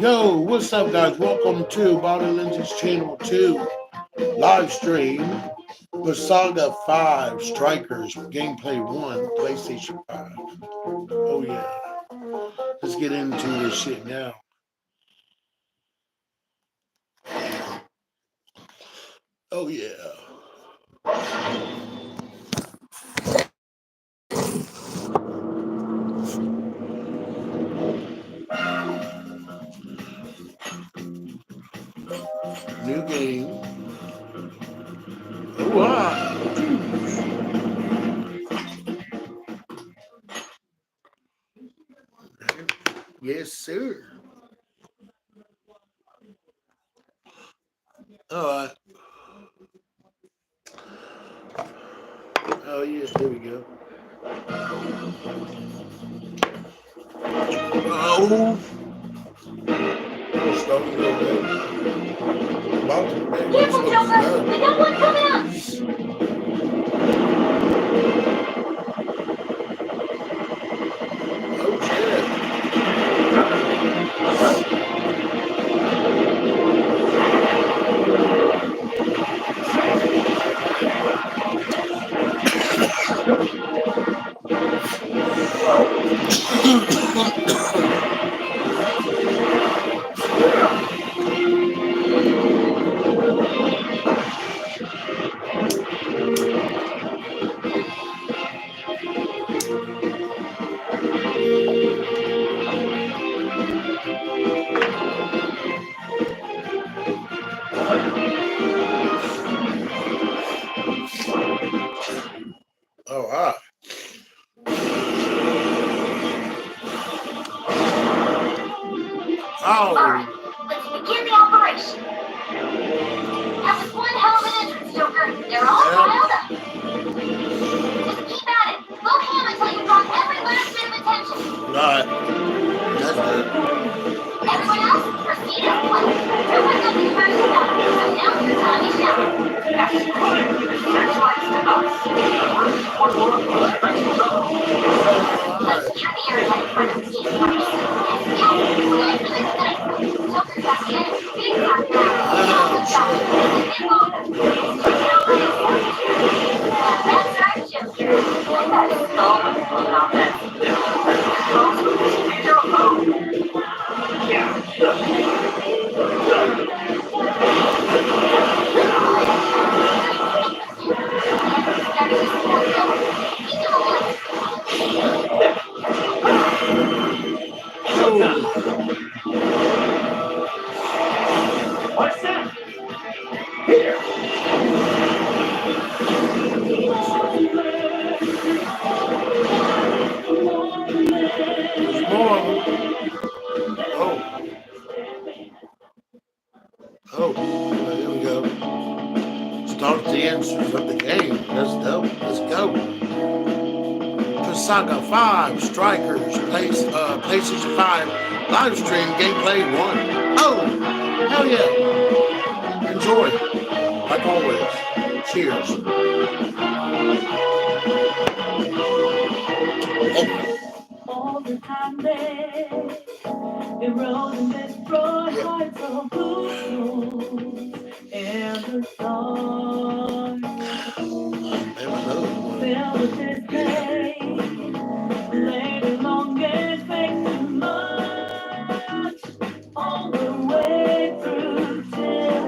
Yo, what's up, guys? Welcome to Bobby Lindsay's Channel 2 live stream. The Saga 5 Strikers Gameplay 1 PlayStation 5. Oh, yeah. Let's get into this shit now. Oh, yeah. New game. Oh, wow. Yes, sir. All right. Oh, yeah. Here we go. Oh. Starting real good. About to make this Careful, looks Joker! good. We got one coming up! Oh, shit. All right. Alright, Oh. let's begin the operation. That was one hell of an entrance, Joker. They're all riled up. Just keep at it. Go ham until you've got every last bit of attention. Right. That's good. Everyone else, proceed as planned. No one nothing first enough, so now's your time to shine. Yes, right. Search lights to us. Let's check the area in front of the team first. Yes, nice. Joker's got the enemy big time now. Oh, shit. That's right, Joker. That's so not that. What's that? Here. There's more of them. Oh. Oh. Well, here we go. Start the answers of the game. Let's go. Let's go. Saga 5 Strikers PlayStation 5 live stream gameplay 1. Oh. Hell yeah. Enjoy. Like always. Cheers. All the time they eroding destroy hearts of blue and the stars filled with dismay. Lady long and fake too much all the way through till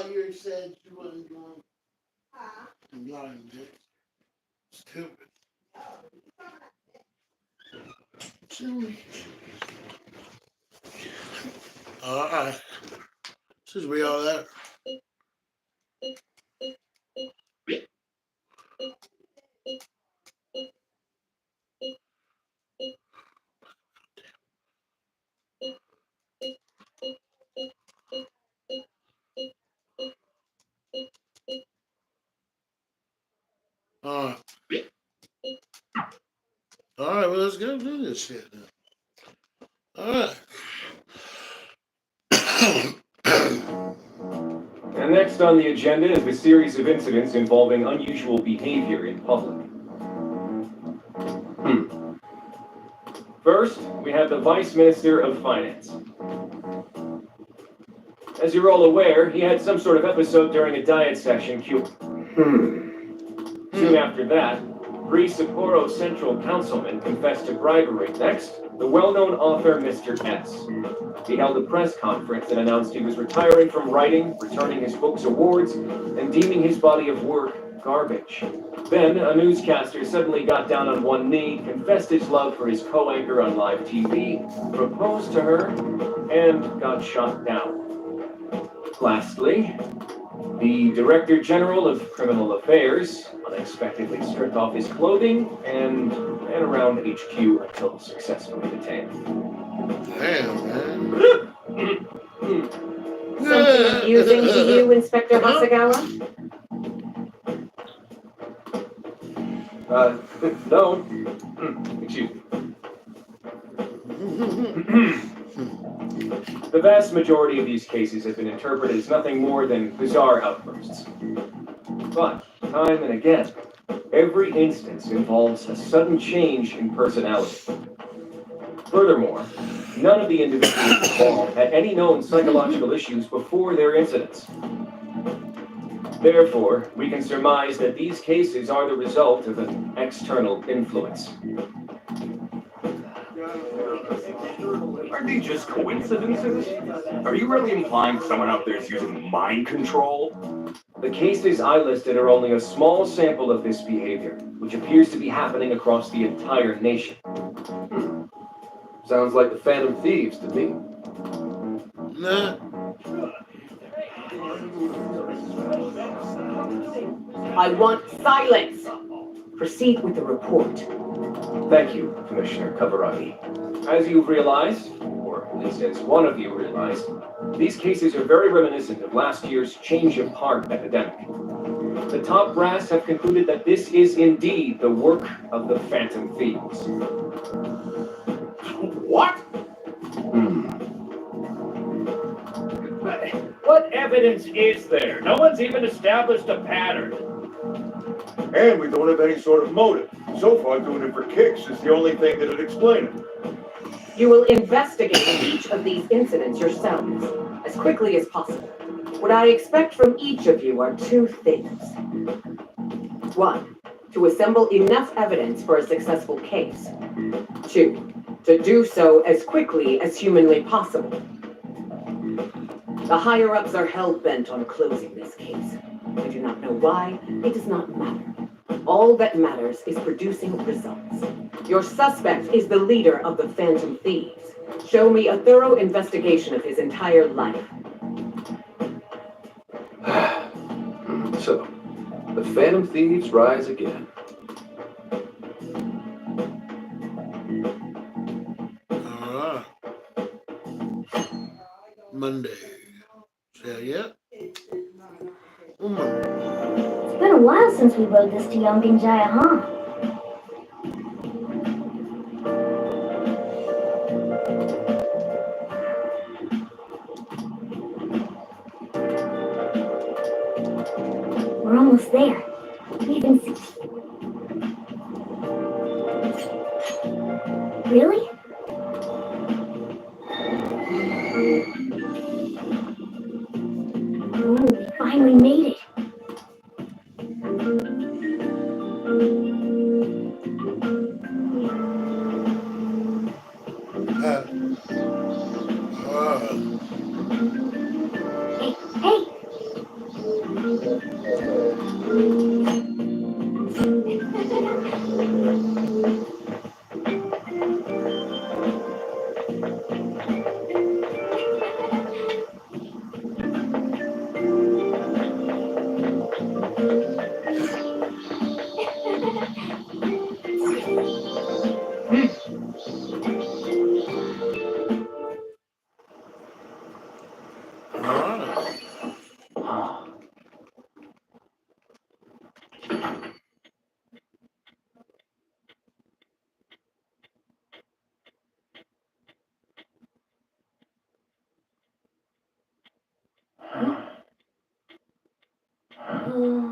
thought you had said you wasn't going blind, bitch. Stupid. Silly. Alright. Since we all there. Alright. Alright, well, let's go do this shit now. Alright. And next on the agenda is a series of incidents involving unusual behavior in public. First, we have the Vice Minister of Finance. As you're all aware, he had some sort of episode during a diet session Soon after that, three Sapporo Central councilmen confessed to bribery. Next, the well-known author Mr. S. He held a press conference and announced he was retiring from writing, returning his book's awards, and deeming his body of work garbage. Then, a newscaster suddenly got down on one knee, confessed his love for his co-anchor on live TV, proposed to her, and got shot down. Lastly, the Director General of Criminal Affairs unexpectedly stripped off his clothing and ran around HQ until successfully detained. Damn, man. Something amusing to you, Inspector Hasagawa? No. Excuse me. The vast majority of these cases have been interpreted as nothing more than bizarre outbursts. But, time and again, every instance involves a sudden change in personality. Furthermore, none of the individuals involved had any known psychological issues before their incidents. Therefore, we can surmise that these cases are the result of an external influence. Are they just coincidences? Are you really implying someone out there is using mind control? The cases I listed are only a small sample of this behavior, which appears to be happening across the entire nation. Sounds like the Phantom Thieves to me. Nah. I want silence. Proceed with the report. Thank you, Commissioner Kaburagi. As you've realized, or at least as one of you realized, these cases are very reminiscent of last year's change of heart epidemic. The top brass have concluded that this is indeed the work of the Phantom Thieves. What? What evidence is there? No one's even established a pattern. And we don't have any sort of motive. So far, doing it for kicks is the only thing that'd explain it. You will investigate each of these incidents yourselves, as quickly as possible. What I expect from each of you are two things. One, to assemble enough evidence for a successful case. Two, to do so as quickly as humanly possible. The higher-ups are hell-bent on closing this case. I do not know why. It does not matter. All that matters is producing results. Your suspect is the leader of the Phantom Thieves. Show me a thorough investigation of his entire life. So, the Phantom Thieves rise again. Alright. Monday. So, yeah. Monday. It's been a while since we rode this to Yongin Jaya, huh? We're almost there. We can see. Really? Oh, we finally made it. Hey,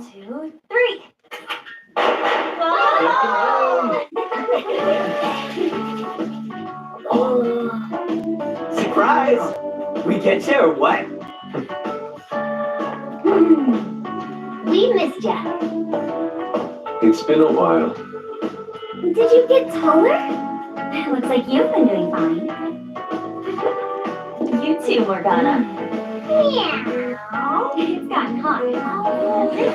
2, 3. Surprise! We get you or what? We missed ya. It's been a while. Did you get taller? Looks like you've been doing fine. You too, Morgana. Meow. It's gotten hot. Oh, hey, you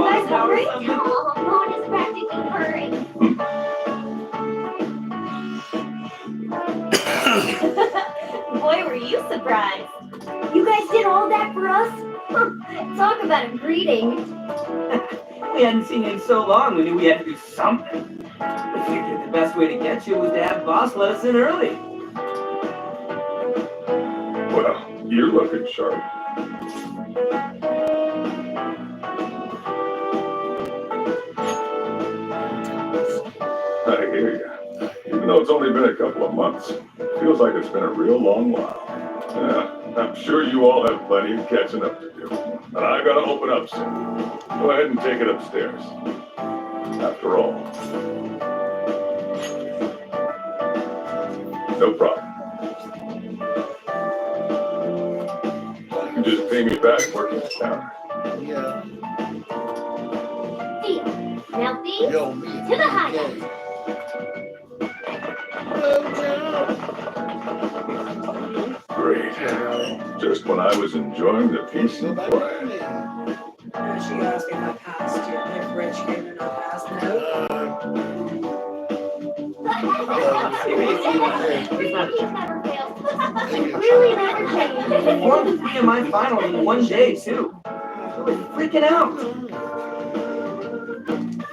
guys hungry? Oh, Mom is practically purring. Boy, were you surprised. You guys did all that for us? Talk about a greeting. We hadn't seen you in so long, we knew we had to do something. We figured the best way to get you was to have boss let us in early. Well, you're looking sharp. I hear you. Even though it's only been a couple of months, feels like it's been a real long while. Yeah, I'm sure you all have plenty of catching up to do. And I gotta open up soon. Go ahead and take it upstairs. After all. No problem. You just pay me back working the counter. Yeah. Deal. Now, Thief, Yo, me. to the hideout. Great. Just when I was enjoying the peace and quiet. She asked me if I passed yet, and if Rich came and I passed, He never fails. Really never changes. Performed 3 of my finals in one day, too. I was freaking out.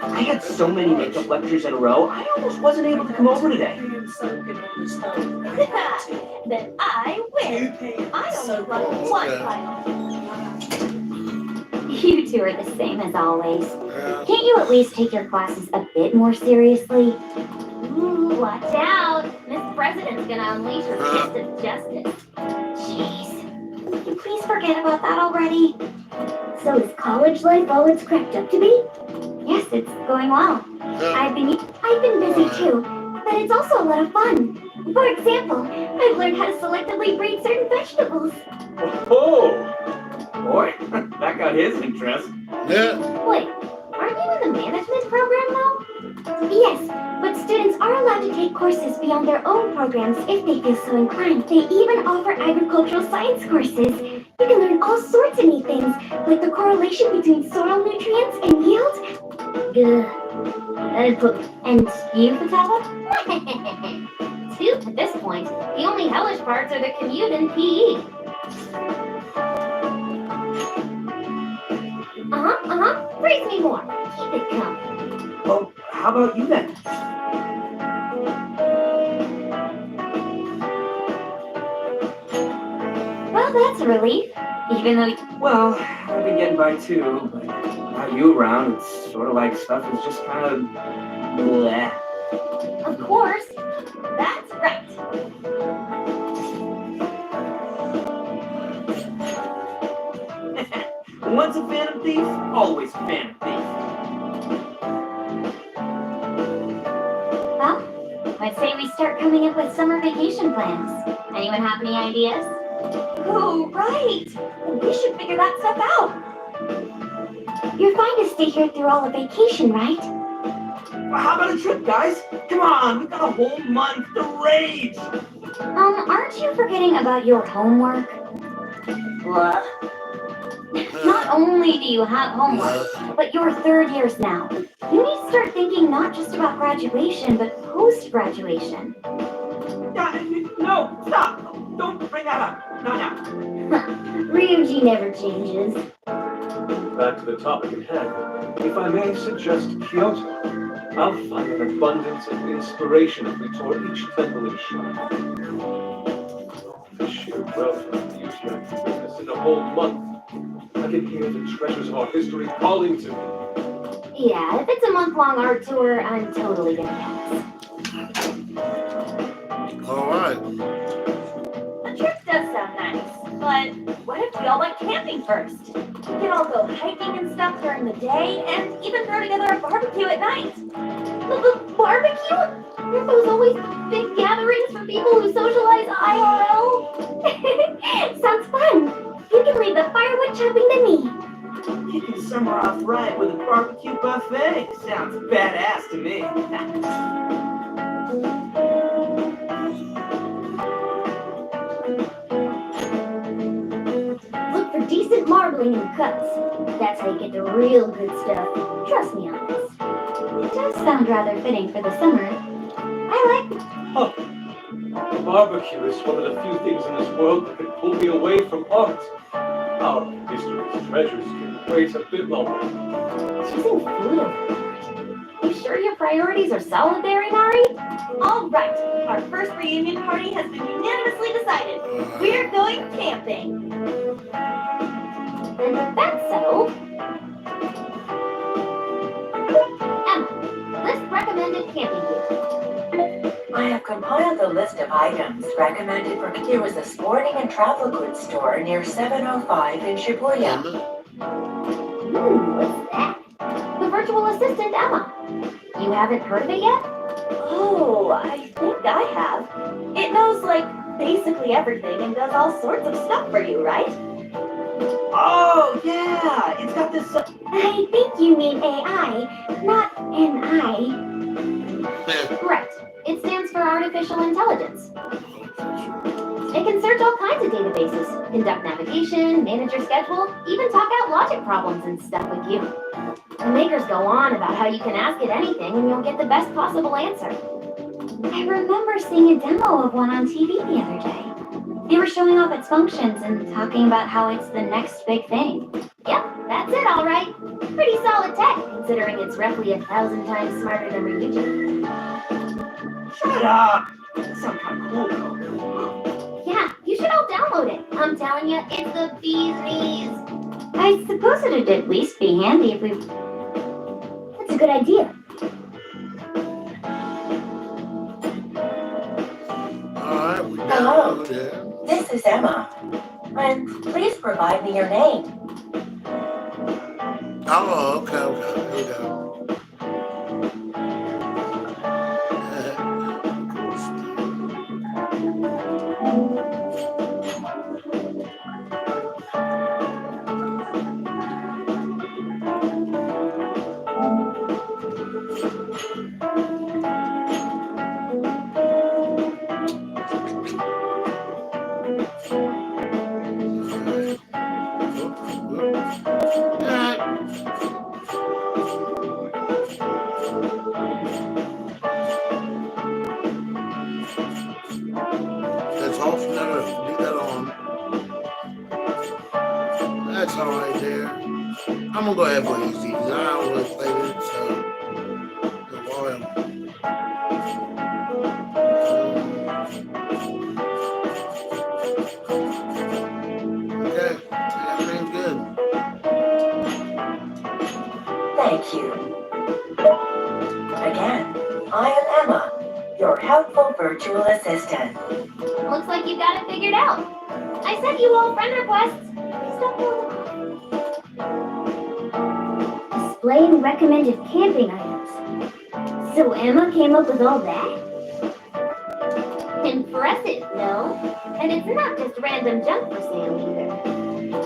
I had so many makeup lectures in a row, I almost wasn't able to come over today. Then I win. I only run one final. You two are the same as always. Can't you at least take your classes a bit more seriously? Ooh, watch out. Miss President's gonna unleash her fist of justice. Jeez. Would you please forget about that already? So is college life all it's cracked up to be? Yes, it's going well. I've been busy too, but it's also a lot of fun. For example, I've learned how to selectively breed certain vegetables. Oh, boy, that got his interest. Yeah. Wait, aren't you in the management program though? Yes, but students are allowed to take courses beyond their own programs if they feel so inclined. They even offer agricultural science courses. You can learn all sorts of neat things, like the correlation between soil nutrients and yield. And you, Patella? Two at this point. The only hellish parts are the commute and PE. Praise me more. Keep it coming. Well, how about you then? Well, that's a relief. Even though... Well, I've been getting by too, but without you around, it's sort of like stuff is just kind of bleh. Of course. That's right. Once a Phantom Thief, always a Phantom Thief. Well, I'd say we start coming up with summer vacation plans. Anyone have any ideas? Oh, right. We should figure that stuff out. You're fine to stay here through all of vacation, right? Well, how about a trip, guys? Come on, we've got a whole month to rage. Aren't you forgetting about your homework? What? Not only do you have homework, but you're third years now. You need to start thinking not just about graduation, but post-graduation. No, stop. Don't bring that up. Not now. Ryuji never changes. Back to the topic at hand. If I may suggest Kyoto, I'll find an abundance of inspiration if we tour each temple and shrine. The sheer wealth of beauty I can witness in a whole month. I can hear the treasures of our history calling to me. Yeah, if it's a month-long art tour, I'm totally gonna pass. All right. A trip does sound nice. But what if we all went camping first? We could all go hiking and stuff during the day, and even throw together a barbecue at night. The barbecue? Aren't those always big gatherings for people who socialize IRL? Sounds fun. You can leave the firewood chopping to me. Kicking summer off right with a barbecue buffet. Sounds badass to me. Look for decent marbling and cuts. That's how you get the real good stuff. Trust me on this. It does sound rather fitting for the summer. I like Barbecue is one of the few things in this world that can pull me away from art. Our history's treasures can wait a bit longer. choosing food over art. You sure your priorities are solid there, Inari? All right. Our first reunion party has been unanimously decided. We're going camping. And with that settled, Emma, list recommended camping gear. I have compiled a list of items recommended for. There was a sporting and travel goods store near 705 in Shibuya. What's that? The virtual assistant, Emma. You haven't heard of it yet? Oh, I think I have. It knows, like, basically everything and does all sorts of stuff for you, right? Oh, yeah! It's got this... I think you mean AI, not NI. Right. It stands for Artificial Intelligence. It can search all kinds of databases, conduct navigation, manage your schedule, even talk out logic problems and stuff with you. The makers go on about how you can ask it anything and you'll get the best possible answer. I remember seeing a demo of one on TV the other day. They were showing off its functions and talking about how it's the next big thing. Yep, that's it, all right. Pretty solid tech, considering it's roughly 1,000 times smarter than Ryuji. Shut up! That sounds kind of cool, though. Yeah, you should all download it. I'm telling you, it's the bee's knees. I suppose it'd at least be handy if we... That's a good idea. Alright, we Hello. downloaded it. This is Emma. And please provide me your name. Oh, okay. Here we go. That's off now. Leave that on. That's all right there. I'm gonna go ahead and play easy. I don't really play it, so a while. Okay, everything's good. Thank you. Again, I am Emma, your helpful virtual assistant. Looks like you got it figured out. I sent you all friend requests. Please don't blow them off. Displaying recommended camping items. So Emma came up with all that? Impressive, no? And it's not just random junk for sale either.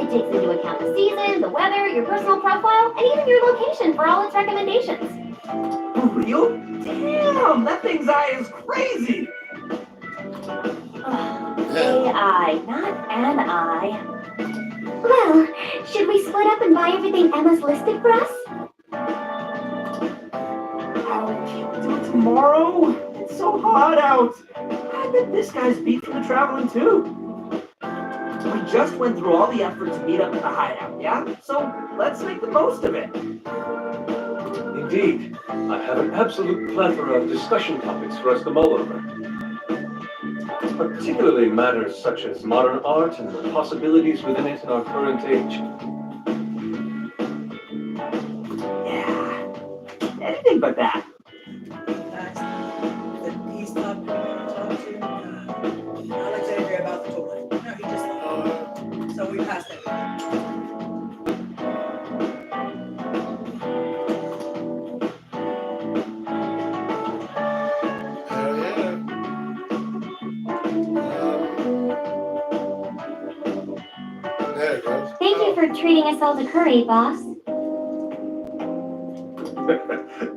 It takes into account the season, the weather, your personal profile, and even your location for all its recommendations. For real? Damn, that thing's eye is crazy! AI, not an I. Well, should we split up and buy everything Emma's listed for us? Oh, can't we do it tomorrow? It's so hot out. I bet this guy's beat from the traveling too. We just went through all the effort to meet up at the hideout, yeah? So let's make the most of it. Indeed, I have an absolute plethora of discussion topics for us to mull over. Particularly matters such as modern art and the possibilities within it in our current age. Yeah, anything but that. That's the he's not going to talk to Alexandria about the toilet. No, he we passed it. Hell yeah. There it goes. Thank you for treating us all to curry, boss.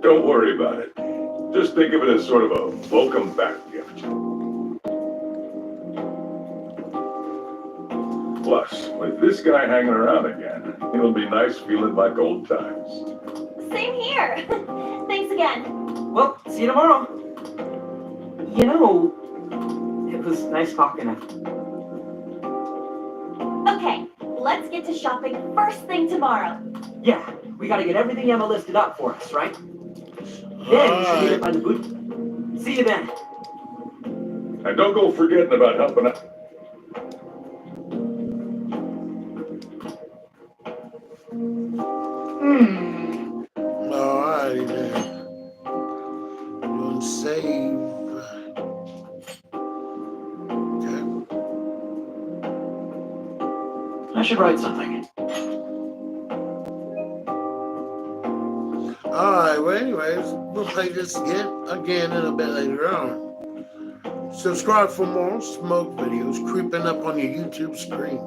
Don't worry about it. Just think of it as sort of a welcome back gift. Plus, with this guy hanging around again, it'll be nice feeling like old times. Same here. Thanks again. Well, see you tomorrow. You know, it was nice talking to you. Okay, let's get to shopping first thing tomorrow. Yeah, we gotta get everything Emma listed up for us, right? Then we should meet up on the boot. See you then. And don't go forgetting about helping out. Alrighty then. We'll save. Okay. I should write something. Alright, well anyways, we'll play this again in a bit later on. Subscribe for more smoke videos creeping up on your YouTube screen.